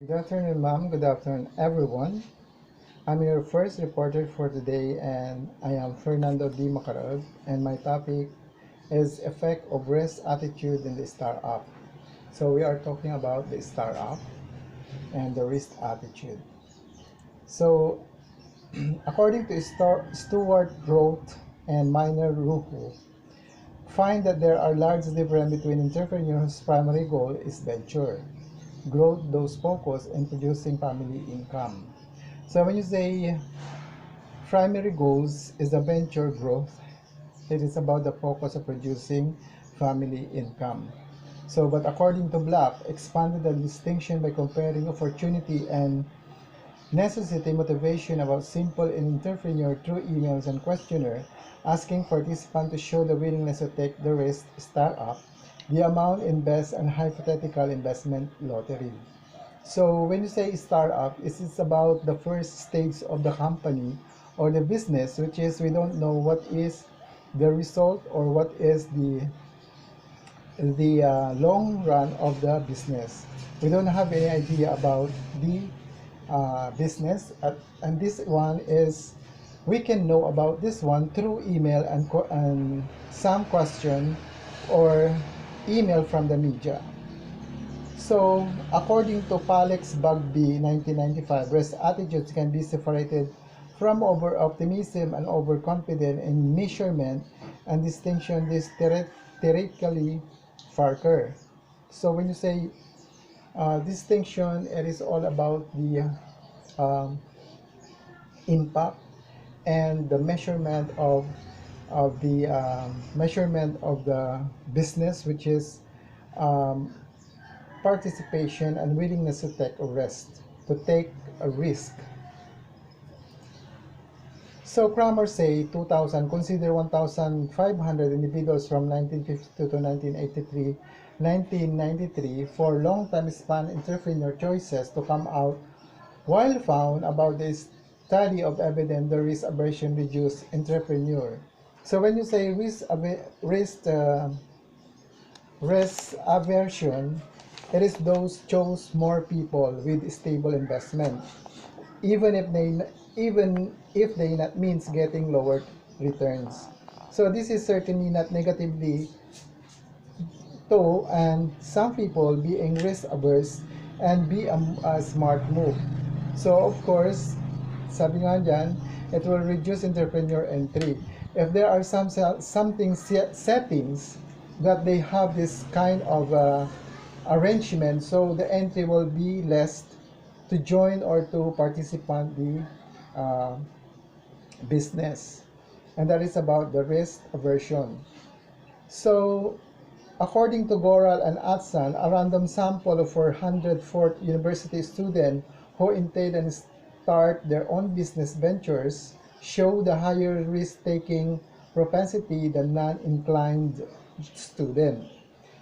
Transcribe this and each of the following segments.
Good afternoon, ma'am. Good afternoon, everyone. I'm your first reporter for today, and I am Fernando D. Macarag, and my topic is effect of risk attitude in the startup. So we are talking about the startup and the risk attitude. So according to Stuart Groth and Minor Ruhu, find that there are large differences between entrepreneurs' primary goal is venture growth, those focus in producing family income. So when you say primary goals is the venture growth, it is about the focus of producing family income. So, but according to Black, expanded the distinction by comparing opportunity and necessity motivation about simple and entrepreneur through emails and questionnaire, asking participants to show the willingness to take the risk startup, the amount invest and hypothetical investment lottery. So when you say startup, it is about the first stage of the company or the business, which is we don't know what is the result or what is the long run of the business. We don't have any idea about the business, and this one is we can know about this one through email and some question or email from the media. So, according to Palex Bugby 1995, risk attitudes can be separated from over-optimism and overconfidence in measurement and distinction is theoretically Farker. So, when you say distinction, it is all about the um, impact and the measurement of the business, which is um, participation and willingness to take a risk. So Kramer say 2000 consider 1,500 individuals from 1952 to 1983, 1993 for long-time span entrepreneur choices to come out while found about the study of evidence the risk aversion reduced entrepreneur. So when you say risk aversion, it is those chose more people with stable investment, even if they not means getting lower returns. So this is certainly not negatively to and some people being risk averse and be a smart move. So of course, sabi nga dyan, it will reduce entrepreneur entry. If there are settings that they have this kind of arrangement, so the entry will be less to join or to participate the uh, business. And that is about the risk aversion. So according to Goral and Atsan, a random sample of 404 university students who intend and start their own business ventures show the higher risk-taking propensity than non-inclined student.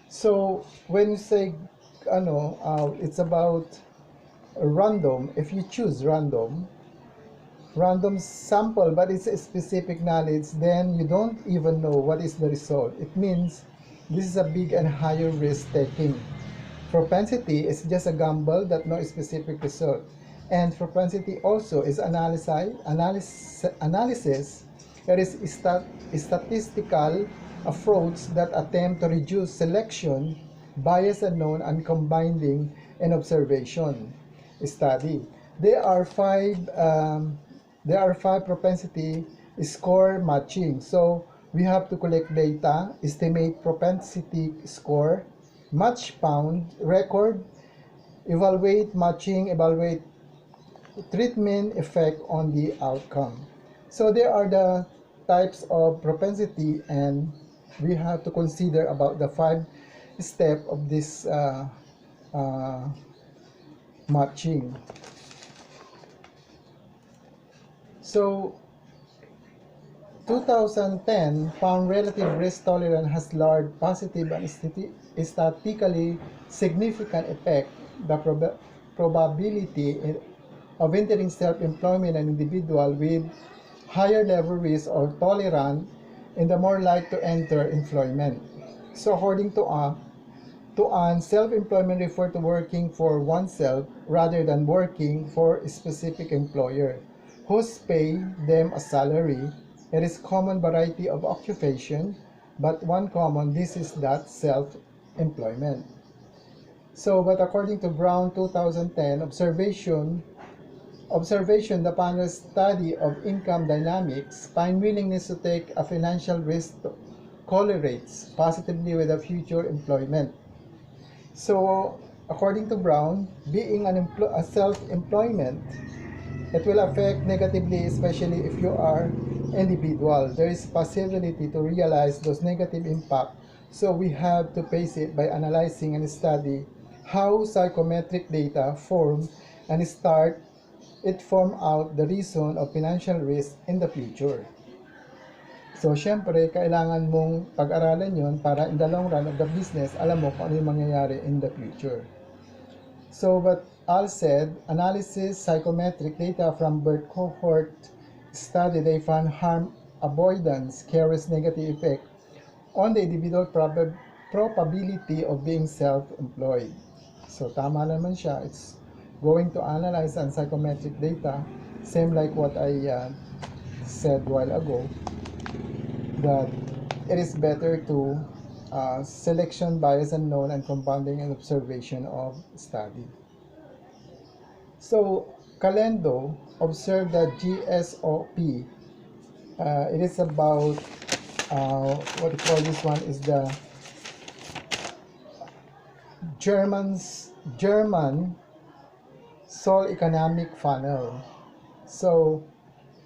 So when you say it's about random, if you choose random sample, but it's a specific knowledge, then you don't even know what is the result. It means this is a big and higher risk taking. Propensity is just a gamble that no specific result. And propensity also is analysis. It is statistical approach that attempt to reduce selection, bias unknown, and combining and observation study. There are five propensity score matching. So we have to collect data, estimate propensity score, match found, record, evaluate matching, evaluate treatment effect on the outcome. So there are the types of propensity, and we have to consider about the five step of this uh, matching. So 2010 found relative risk tolerance has large positive and statistically significant effect. The probability of entering self-employment an individual with higher level risk or tolerance and the more likely to enter employment. So according to To Anne, self-employment refers to working for oneself rather than working for a specific employer, whose pay them a salary. It is common variety of occupation, but one common this is that self-employment. So, but according to Brown 2010 observation, the panel study of income dynamics find willingness to take a financial risk correlates positively with a future employment. So, according to Brown, being a self-employment, it will affect negatively, especially if you are individual. There is possibility to realize those negative impact. So we have to face it by analyzing and study how psychometric data form and start it form out the reason of financial risk in the future. So, syempre, kailangan mong pag-aralan yon para in the long run of the business, alam mo kung ano yung mangyayari in the future. So, but Al said, analysis psychometric data from birth cohort study, they found harm avoidance carries negative effect on the individual probability of being self-employed. So, tama naman siya. It's going to analyze and psychometric data, same like what I said a while ago, that it is better to selection bias unknown and compounding and observation of study. So, Calendo observed that GSOP, it is about, what we call this one is the German Seoul economic funnel. So,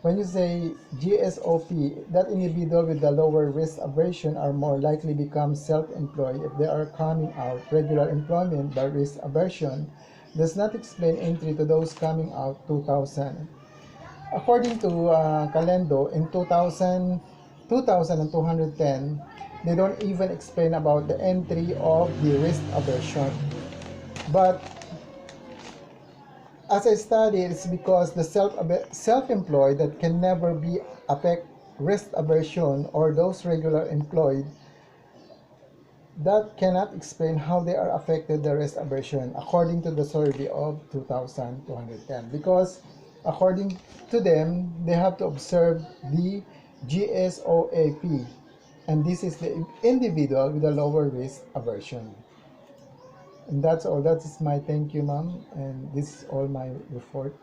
when you say GSOP, that individual with the lower risk aversion are more likely become self-employed if they are coming out. Regular employment by risk aversion does not explain entry to those coming out 2000. According to Calendo, in 2210, they don't even explain about the entry of the risk aversion. But as I study, it's because the self-employed that can never be affect risk aversion, or those regular employed that cannot explain how they are affected the risk aversion according to the survey of 2210, because according to them they have to observe the GSOAP, and this is the individual with a lower risk aversion. And that's all. That is my thank you, ma'am, and this is all my report.